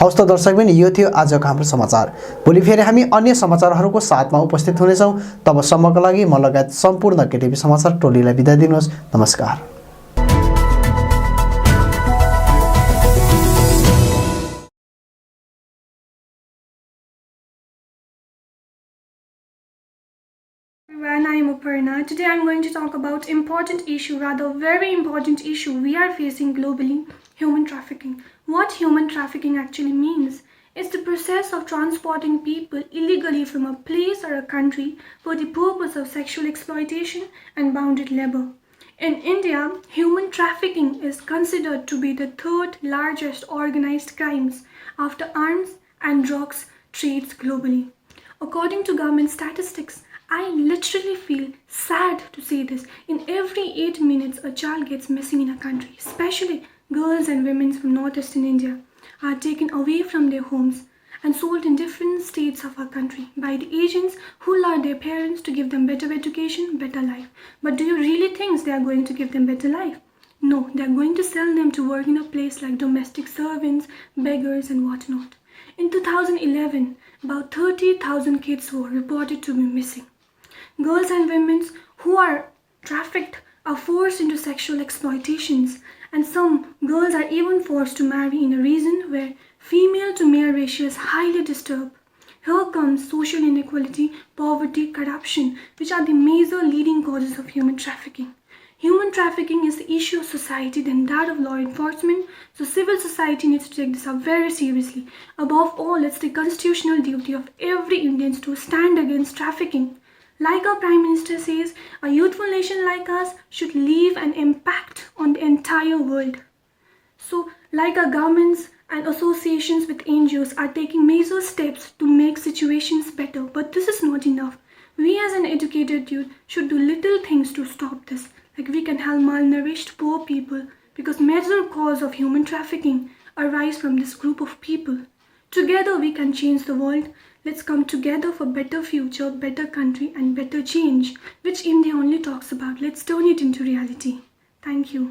हवस् त दर्शकबिन, यो थियो आजको हाम्रो समाचार। भोलि फेरि हामी अन्य समाचारहरूको साथमा उपस्थित हुनेछौँ। तबसम्मको लागि म लगायत सम्पूर्ण केटिभी समाचार टोलीलाई बिदा दिनुहोस्। नमस्कार। I am Aparna. Today I am going to talk about important issue, rather very important issue we are facing globally, human trafficking. What human trafficking actually means is the process of transporting people illegally from a place or a country for the purpose of sexual exploitation and bonded labor. In India, human trafficking is considered to be the third largest organized crimes after arms and drugs trades globally. According to government statistics, I literally feel sad to say this. In every 8 minutes, a child gets missing in a country, especially girls and women from northeastern India are taken away from their homes and sold in different states of our country by the agents who lure their parents to give them better education, better life. But do you really think they are going to give them better life? No, they are going to sell them to work in a place like domestic servants, beggars and whatnot. In 2011, about 30,000 kids were reported to be missing. Girls and women who are trafficked are forced into sexual exploitations, and some girls are even forced to marry in a region where female to male ratio is highly disturbed. Here comes social inequality, poverty, corruption, which are the major leading causes of human trafficking. Human trafficking is the issue of society than that of law enforcement, so civil society needs to take this up very seriously. Above all, it's the constitutional duty of every Indian to stand against trafficking. Like our Prime Minister says, a youthful nation like us should leave an impact on the entire world. So, like our governments and associations with NGOs are taking major steps to make situations better, but this is not enough. We as an educated youth should do little things to stop this. Like we can help malnourished poor people, because major cause of human trafficking arise from this group of people. Together we can change the world. Let's come together for better future, better country and better change, which India only talks about. Let's turn it into reality. Thank you.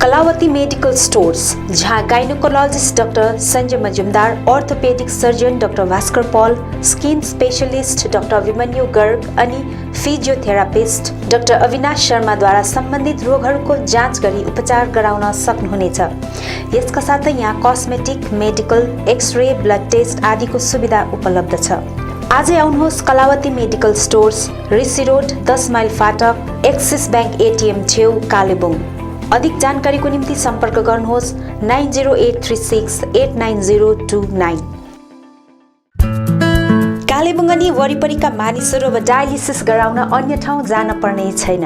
Kalawati medical stores, जहां gynaecologist doctor Sanjay Majumdar, orthopaedic surgeon doctor Bhaskar Paul, skin specialist doctor Abhimanyu Garg अनि physiotherapist doctor Avinash शर्माद्वारा सम्बन्धित रोगहरूको जाँच गरी उपचार गराउन सक्नुहुनेछ। यसका साथै यहाँ cosmetic, medical, x-ray, blood test आदिको सुविधा उपलब्ध छ। आजै आउनुहोस् Kalawati medical stores, Rishi road, 10 mile फाटक, एक्सिस बैंक एटीएम छेउ, कालेबुङ। अधिक जानकारीको निम्ति सम्पर्क गर्नुहोस् 9083689029। कालेबुङ अनि वरिपरिका मानिसहरू अब डायलिसिस गराउन अन्य ठाउँ जान पर्ने छैन।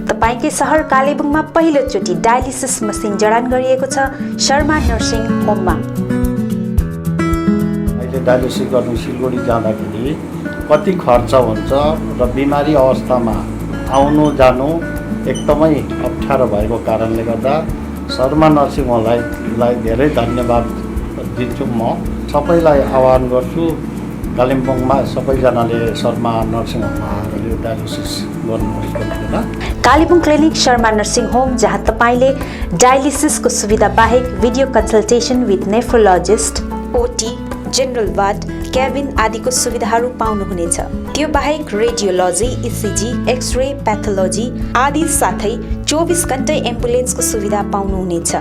तपाईकै सहर कालेबुङमा पहिलोचोटि डायलिसिस मसिन जडान गरिएको छ शर्मा नर्सिङ होममा। अहिले डायलिसिस गर्नु सिलगढी जाँदाखेरि कति खर्च हुन्छ र बिमारी अवस्थामा आउनु जानु एकदमै अप्ठ्यारो भएको कारणले गर्दा शर्मा नर्सिङ होमलाई धेरै धन्यवाद दिन्छु। म सबैलाई आह्वान गर्छु कालिम्पोङमा सबैजनाले शर्मा नर्सिङ होममा आएर यो डायलिसिस गर्नुहोस् भनेर। Kalimpong clinic Sharma nursing home, जहाँ तपाईले डायलिसिसको सुविधा बाहेक video consultation with nephrologist, OT, general ward, cabin आदिको सुविधाहरू पाउनुहुनेछ। त्यो बाहेक रेडियोलोजी, इसिजी, एक्सरे, प्याथोलोजी आदि साथै 24 घण्टै एम्बुलेन्सको सुविधा पाउनुहुनेछ।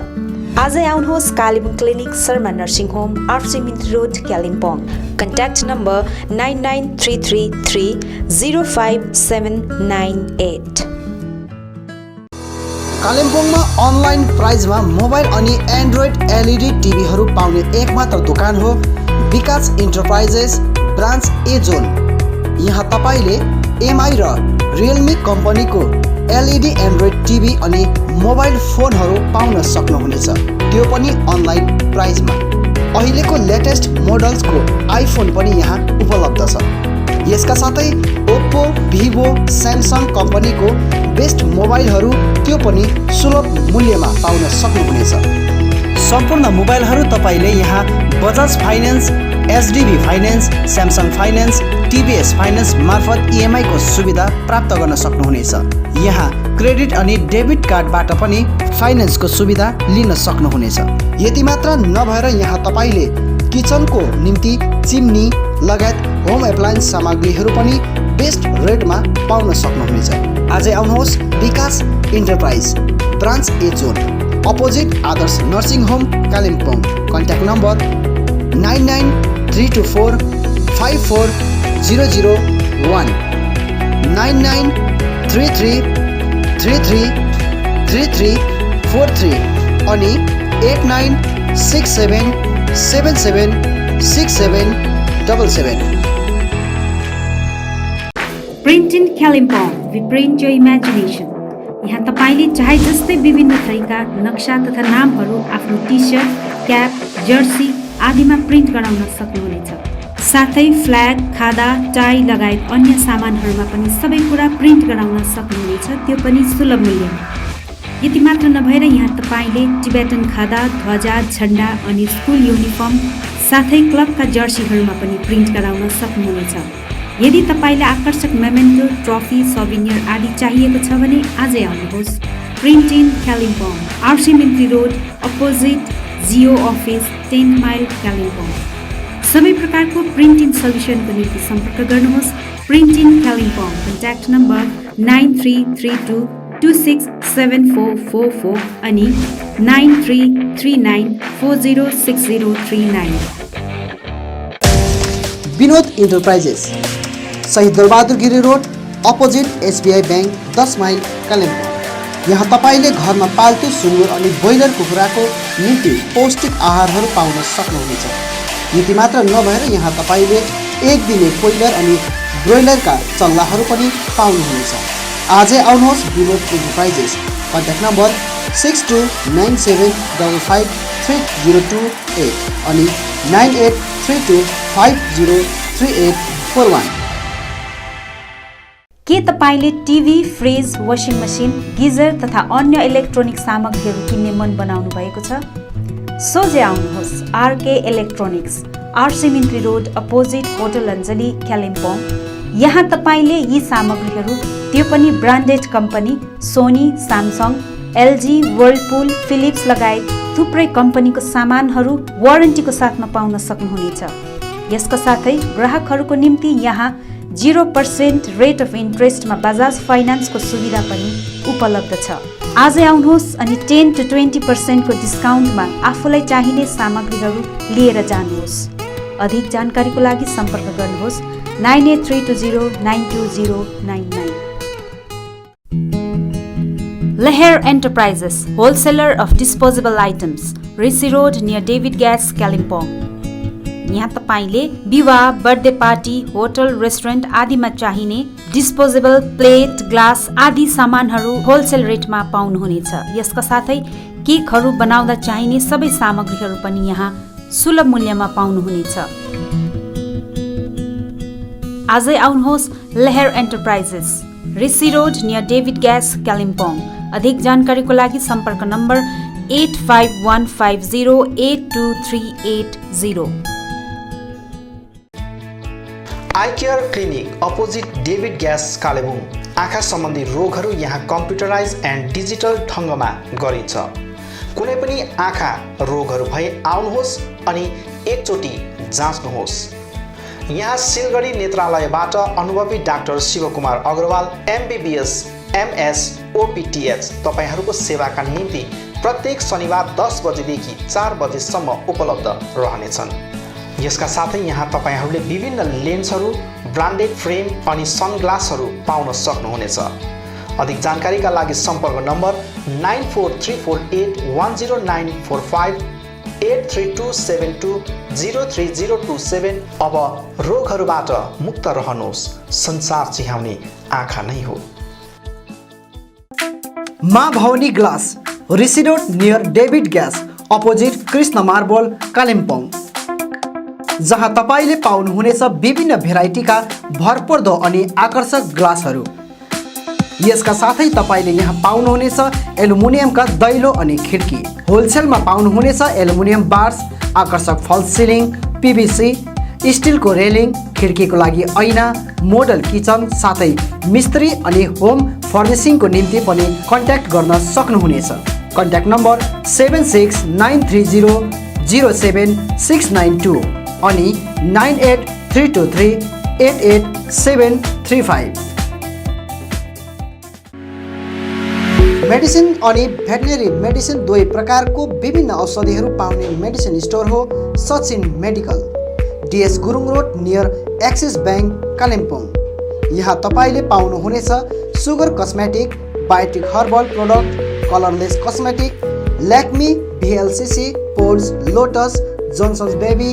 आजै आउनुहोस् Kalebung clinic Sharma nursing home, RC Mintri road, Kalimpong. Contact number 9933305798। कालिम्पोङमा अनलाइन प्राइजमा मोबाइल अनि एन्ड्रोइड एलइडी टिभीहरू पाउने एकमात्र दोकान हो विकास इन्टरप्राइजेस ब्रान्च ए जोन। यहाँ तपाईले एमआई र रियलमी कम्पनीको एलइडी एन्ड्रोइड टिभी अनि मोबाइल फोनहरू पाउन सक्नुहुनेछ, त्यो पनि अनलाइन प्राइजमा। अहिलेको लेटेस्ट मोडल्सको आइफोन पनि यहाँ उपलब्ध छ। यसका साथै ओप्पो, भिभो, स्यामसङ कम्पनीको बेस्ट मोबाइलहरू त्यो पनि सुलभ मूल्यमा पाउन सक्नुहुनेछ। सम्पूर्ण मोबाइलहरू तपाईले यहाँ Bajaj finance, HDB finance, Samsung finance, TVS finance मार्फत इएमआई को सुविधा प्राप्त गर्न सक्नुहुनेछ। यहाँ क्रेडिट अनि डेबिट कार्डबाट पनि फाइनेन्सको सुविधा लिन सक्नुहुनेछ। यति मात्र नभएर यहाँ तपाईले किचनको निम्ति चिम्नी लगायत होम एप्लायन्स सामग्रीहरू पनि बेस्ट रेटमा पाउन सक्नुहुनेछ। आजै आउनुहोस् Vikas enterprise branch A zone, opposite Adarsh nursing home, Kalimpong. Contact number 9932454001, 9933333343 अनि 8967776777। Print in Kalimpong, we print your imagination. यहाँ तपाईले चाहे जस्तै विभिन्न थरीका नक्सा तथा नामहरू आफ्नो टी सर्ट, क्याप, जर्सी आदिमा प्रिन्ट गराउन सक्नुहुनेछ। साथै फ्ल्याग, खादा, टाई लगायत अन्य सामानहरूमा पनि सबै कुरा प्रिन्ट गराउन सक्नुहुनेछ, त्यो पनि सुलभ मूल्यमा। यति मात्र नभएर यहाँ तपाईले टिबेटन खादा, ध्वजा, झण्डा अनि स्कुल युनिफर्म साथै क्लबका जर्सीहरूमा पनि प्रिन्ट गराउन सक्नुहुनेछ। यदि तपाईलाई आकर्षक मेमेन्टो, ट्रफी, सौभिनियर आदि चाहिएको छ भने आजै आउनुहोस् print in Kalimpong, RC Mintri road, opposite Jio office, 10 mile, Kalimpong. सबै प्रकारको प्रिन्टिङ सल्युसनको निम्ति सम्पर्क गर्नुहोस् print in Kalimpong. Contact number 9332267444 अनि 9339406039। Vinod enterprises, Shahid Darbahadur Giri road, opposite SBI bank, 10 mile, Kalimpong. यहाँ तपाईले घरमा पाल्तु सुँगुर अनि ब्रोइलर कुखुराको निम्ति पौष्टिक आहारहरू पाउन सक्नुहुनेछ। यति मात्र नभएर यहाँ तपाईले एक दिने कोइलर अनि ब्रोइलरका चल्लाहरू पनि पाउनुहुनेछ। आजै आउनुहोस् विनोद इन्टरप्राइजेस। कन्ट्याक्ट नम्बर 6297553028 अनि 9832503841। के तपाईले TV, fridge, washing machine, geyser तथा अन्य इलेक्ट्रोनिक सामग्रीहरू किन्ने मन बनाउनु भएको छ? सोझै आउनुहोस् RK electronics, RC Mintri road, opposite hotel Anjali, Kalimpong. यहाँ तपाईले यी सामग्रीहरू, त्यो पनि branded company Sony, Samsung, LG, Whirlpool, Philips लगायत थुप्रै कम्पनीको सामानहरू वारेन्टीको साथमा पाउन सक्नुहुनेछ। यसका साथै ग्राहकहरूको निम्ति यहाँ 0% रेट अफ इन्ट्रेस्टमा बजाज फाइनेन्सको सुविधा पनि उपलब्ध छ। आजै आउनुहोस् अनि 10 to 20% को डिस्काउन्टमा आफूलाई चाहिने सामग्रीहरू लिएर जानुहोस्। अधिक जानकारीको लागि सम्पर्क गर्नुहोस् 9832092099। Leher Enterprises, wholesaler of disposable items, Rishi Road near David Gas, Kalimpong. यहाँ तपाईले विवाह, बर्थडे पार्टी, होटल, रेस्टुरेन्ट आदिमा चाहिने डिस्पोजेबल प्लेट, ग्लास आदि सामानहरू होलसेल रेटमा पाउनुहुनेछ। यसका साथै केकहरू बनाउँदा चाहिने सबै सामग्रीहरू पनि यहाँ सुलभ मूल्यमा पाउनुहुनेछ। आजै आउनुहोस् Lehar enterprises, Rishi road near David gas, Kalimpong. अधिक जानकारीको लागि सम्पर्क नम्बर 8515082380। Eye care clinic opposite David gas, Kalebung. आँखा सम्बन्धी रोगहरू यहाँ कम्प्युटराइज एन्ड डिजिटल ढङ्गमा गरिन्छ। कुनै पनि आँखा रोगहरू भए आउनुहोस् अनि एकचोटि जाँच्नुहोस्। यहाँ सिलगढी नेत्रालयबाट अनुभवी doctor Shivkumar Agarwal MBBS MS OPTH तपाईहरूको सेवाका निम्ति प्रत्येक शनिबार 10 बजेदेखि 4 बजेसम्म उपलब्ध रहनेछन्। यसका साथै यहाँ तपाईहरूले विभिन्न लेन्सहरू, ब्रान्डेड फ्रेम अनि सनग्लासहरू पाउन सक्नुहुनेछ। अधिक जानकारीका लागि सम्पर्क नम्बर 9434810945 8327203027। अब रोगहरूबाट मुक्त रहनुहोस्, संसार चिहाउने आँखा नै हो। Maa Bhawani glass, Rishi road near David gas, opposite Krishna marble, Kalimpong. जहाँ तपाईले पाउनुहुनेछ विभिन्न भेराइटीका भरपर्दो अनि आकर्षक ग्लासहरू। यसका साथै तपाईले यहाँ पाउनुहुनेछ एल्युमिनियमका दैलो अनि खिड्की। होलसेलमा पाउनुहुनेछ एल्युमिनियम बार्स, आकर्षक फल्स सिलिङ, PVC, स्टिलको रेलिङ, खिड्कीको लागि ऐना, मोडल किचन साथै मिस्त्री अनि होम फर्निसिङको निम्ति पनि कन्ट्याक्ट गर्न सक्नुहुनेछ। कन्ट्याक्ट नम्बर 7693007692 अनि 9832388735। मेडिसिन अनि भेटनेरी मेडिसिन दुवै प्रकारको विभिन्न औषधिहरू पाउने मेडिसिन स्टोर हो Sachin medical, DS Gurung road near Axis bank, Kalimpong. यहाँ तपाईले पाउनुहुनेछ sugar cosmetic, Biotique herbal product, colourless cosmetic, Lakme, VLCC, Pond's, Lotus, Johnson's baby,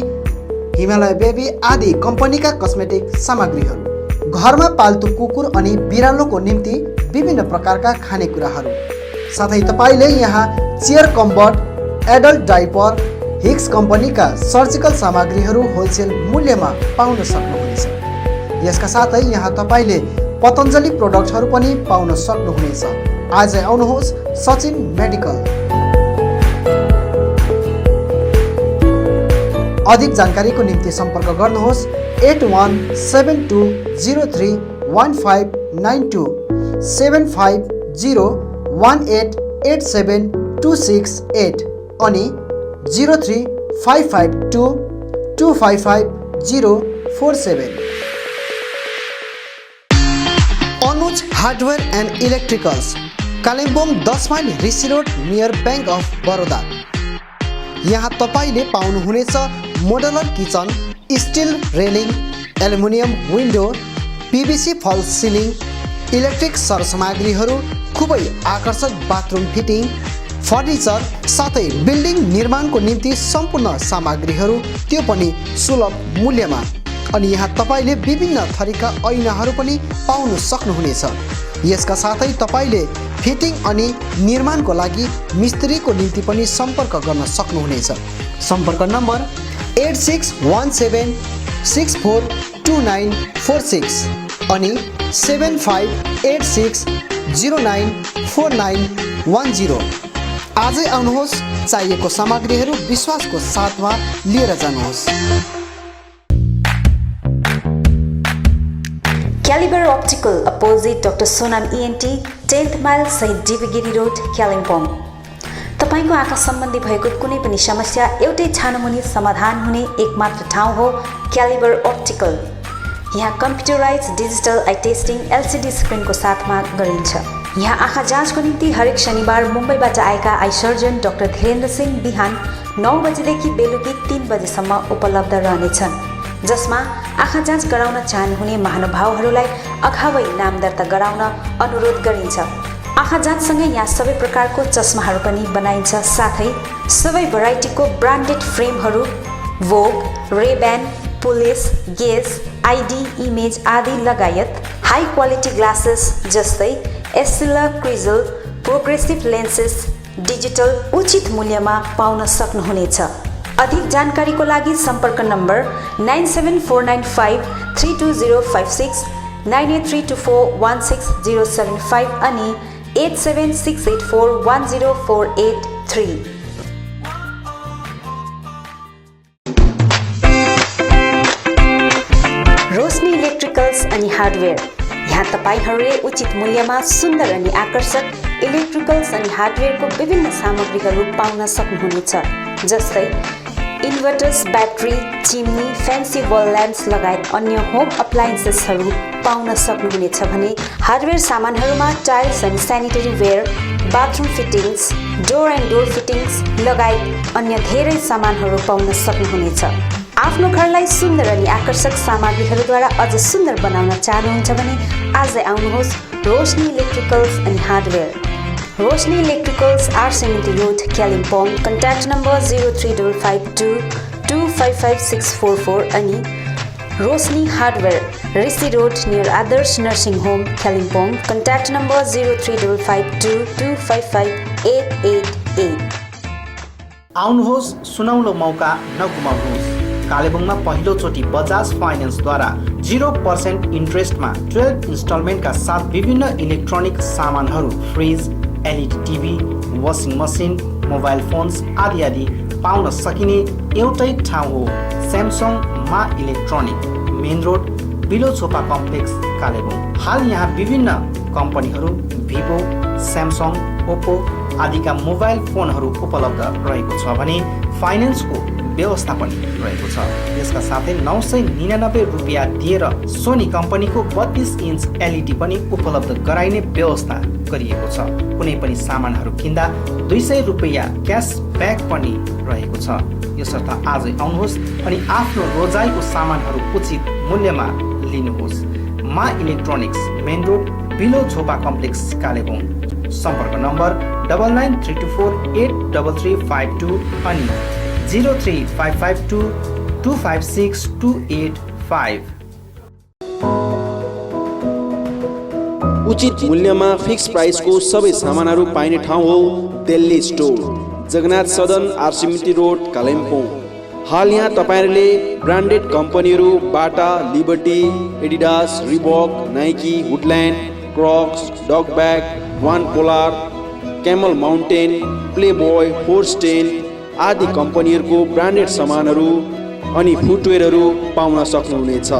Himalaya baby आदि कम्पनीका कस्मेटिक सामग्रीहरू। घरमा पाल्तु कुकुर अनि बिरालोको निम्ति विभिन्न प्रकारका खानेकुराहरू। साथै तपाईले यहाँ चेयर कम्बट, एडल्ट डाइपर, हिक्स कम्पनीका सर्जिकल सामग्रीहरू होलसेल मूल्यमा पाउन सक्नुहुनेछ। यसका साथै यहाँ तपाईले पतञ्जलि प्रोडक्टहरू पनि पाउन सक्नुहुनेछ। आजै आउनुहोस् सचिन मेडिकल। अधिक जानकारीको निम्ति सम्पर्क गर्नुहोस् 8172031592 7501887268 अनि 03552255047। Anuj hardware and electricals, Kalimpong 10 mile Rishi road near bank of Baroda. यहाँ तपाईले पाउनुहुनेछ modular kitchen, steel railing, aluminium window, PVC false ceiling, electric सरसामग्रीहरू, खुबै आकर्षक बाथरुम फिटिङ, फर्निचर साथै बिल्डिङ निर्माणको निम्ति सम्पूर्ण सामग्रीहरू, त्यो पनि सुलभ मूल्यमा। अनि यहाँ तपाईले विभिन्न थरीका ऐनाहरू पनि पाउन सक्नुहुनेछ। यसका साथै तपाईले फिटिङ अनि निर्माणको लागि मिस्त्रीको निम्ति पनि सम्पर्क गर्न सक्नुहुनेछ। सम्पर्क नम्बर 8617642946 अनि 7586094910। आजै आउनुहोस्, चाहिएको सामग्रीहरू विश्वासको साथमा लिएर जानुहोस्। Calibre optical opposite doctor Sonam ENT, 10th mile सहित डिबीगिरी रोड, कालिम्पोङ। तपाईको आँखा सम्बन्धी भएको कुनै पनि समस्या एउटै छानोमुनि समाधान हुने एकमात्र ठाउँ हो क्यालिबर अप्टिकल। यहाँ computerise digital eye testing LCD स्क्रिनको साथमा गरिन्छ। यहाँ आँखा जाँचको निम्ति हरेक शनिबार मुम्बईबाट आएका eye surgeon doctor Dhirendra Singh बिहान 9 बजेदेखि बेलुकी 3 बजेसम्म उपलब्ध रहनेछन्, जसमा आँखा जाँच गराउन चाहनुहुने महानुभावहरूलाई अगावै नाम दर्ता गराउन अनुरोध गरिन्छ। आँखा जाँचसँगै यहाँ सबै प्रकारको चस्माहरू पनि बनाइन्छ। साथै सबै भेराइटीको ब्रान्डेड फ्रेमहरू भोग, रेब्यान, पुलिस, गेज, आइडी, इमेज आदि लगायत हाई क्वालिटी ग्लासेस जस्तै एस्सिला, क्रिजल, प्रोग्रेसिभ लेन्सेस डिजिटल उचित मूल्यमा पाउन सक्नुहुनेछ। अधिक जानकारीको लागि सम्पर्क नम्बर 9749532056, 9832416075 अनि 8768410483। रोशनी इलेक्ट्रिकल्स अनि हार्डवेयर। यहाँ तपाईहरूले उचित मूल्यमा सुन्दर अनि आकर्षक इलेक्ट्रिकल्स अनि हार्डवेयरको विभिन्न सामग्रीहरू पाउन सक्नुहुनेछ। जस्तै inverters, battery, chimney, fancy wall lamps लगायत अन्य होम अप्लायन्सेसहरू पाउन सक्नुहुनेछ भने हार्डवेयर सामानहरूमा tiles and sanitary ware, bathroom fittings, door and door fittings लगायत अन्य धेरै सामानहरू पाउन सक्नुहुनेछ। आफ्नो घरलाई सुन्दर अनि आकर्षक सामग्रीहरूद्वारा अझ सुन्दर बनाउन चाहनुहुन्छ भने आजै आउनुहोस् Roshni electricals and hardware. Roshni electricals, RCMT road, Kalimpong. Contact number 0352255644 अनि Roshni hardware, Rishi road near Adarsh nursing home, Kalimpong. Contact number 0352255888। आउनुहोस्, सुनौलो मौका नगुमाउनुहोस्। कालेबुङमा पहिलोचोटि बजाज फाइनेन्सद्वारा 0% इन्ट्रेस्टमा 12 इन्स्टलमेन्टका साथ विभिन्न इलेक्ट्रोनिक सामानहरू, fridge, LED TV, washing machine, mobile phones आदि आदि पाउन सकिने एउटै ठाउँ हो स्यामसङ मा electronic, main road, below Chhopa complex, Kalebung. हाल यहाँ विभिन्न कम्पनीहरू भिभो, स्यामसङ, ओप्पो आदिका मोबाइल फोनहरू उपलब्ध रहेको छ भने फाइनेन्सको व्यवस्था पनि रहेको छ। यसका साथै 999 रुपियाँ दिएर सोनी कम्पनीको 32 इन्च एलइडी पनि उपलब्ध गराइने व्यवस्था गरिएको छ। कुनै पनि सामानहरू किन्दा 200 रुपियाँ क्यासब्याक पनि रहेको छ। यसर्थ आजै आउनुहोस् अनि आफ्नो रोजाइको सामानहरू उचित मूल्यमा लिनुहोस्। मा इलेक्ट्रोनिक्स, मेन रोड, बिलो झोपा कम्प्लेक्स, कालेबुङ। सम्पर्क नम्बर 9932483352 अनि 03552256285। उचित मूल्यमा फिक्स प्राइसको सबै सामानहरू पाइने ठाउँ हो Delhi store, Jagannath Sadan, RCMT road, Kalimpong. हाल यहाँ तपाईहरूले ब्रान्डेड कम्पनीहरू Bata, Liberty, Adidas, Reebok, Nike, Woodland, Crocs, Duckback, वान पोलार, क्यामल माउन्टेन, प्लेबोय, फोर्स्टेन आदि कम्पनीहरूको ब्रान्डेड सामानहरू अनि फुटवेयरहरू पाउन सक्नुहुनेछ।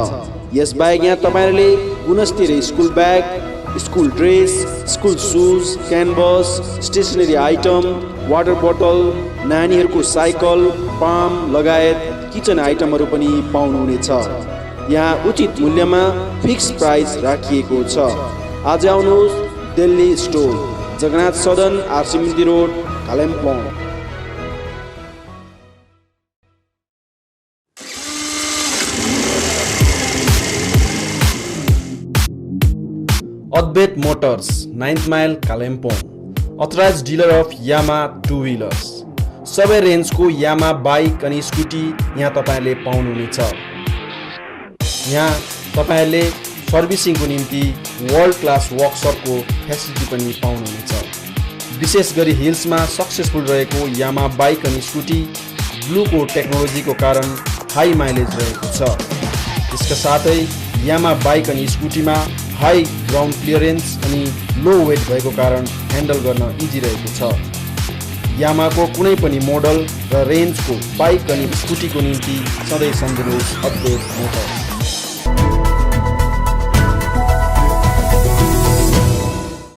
यसबाहेक यहाँ तपाईँहरूले गुणस्तरीय school bag, school dress, school shoes, canvas, stationery item, water बोतल, नानीहरूको साइकल, पाम लगायत किचन आइटमहरू पनि पाउनुहुनेछ। यहाँ उचित मूल्यमा फिक्स प्राइस राखिएको छ। आज आउनुहोस् Delhi store, Jagannath Sadan, RCMT road, Kalimpong. Advait motors, 9th mile, Kalimpong. Authorised dealer of Yamaha two wheelers. सबै रेन्जको यामा बाइक अनि स्कुटी यहाँ तपाईँले पाउनुहुनेछ। यहाँ तपाईँहरूले सर्भिसिङको निम्ति वर्ल्ड क्लास वर्कसपको फेसिलिटी पनि पाउनुहुनेछ। विशेष गरी हिल्समा सक्सेसफुल रहेको यामा बाइक अनि स्कुटी ब्लूको टेक्नोलोजीको कारण हाई माइलेज रहेको छ। यसका साथै यामा बाइक अनि स्कुटीमा हाई ग्राउन्ड क्लियरेन्स अनि लो वेट भएको कारण ह्यान्डल गर्न इजी रहेको छ। यामाको कुनै पनि मोडल र रेन्जको बाइक अनि स्कुटीको निम्ति सधैँ सम्झनुहोस् अद्वैत मोटर्स।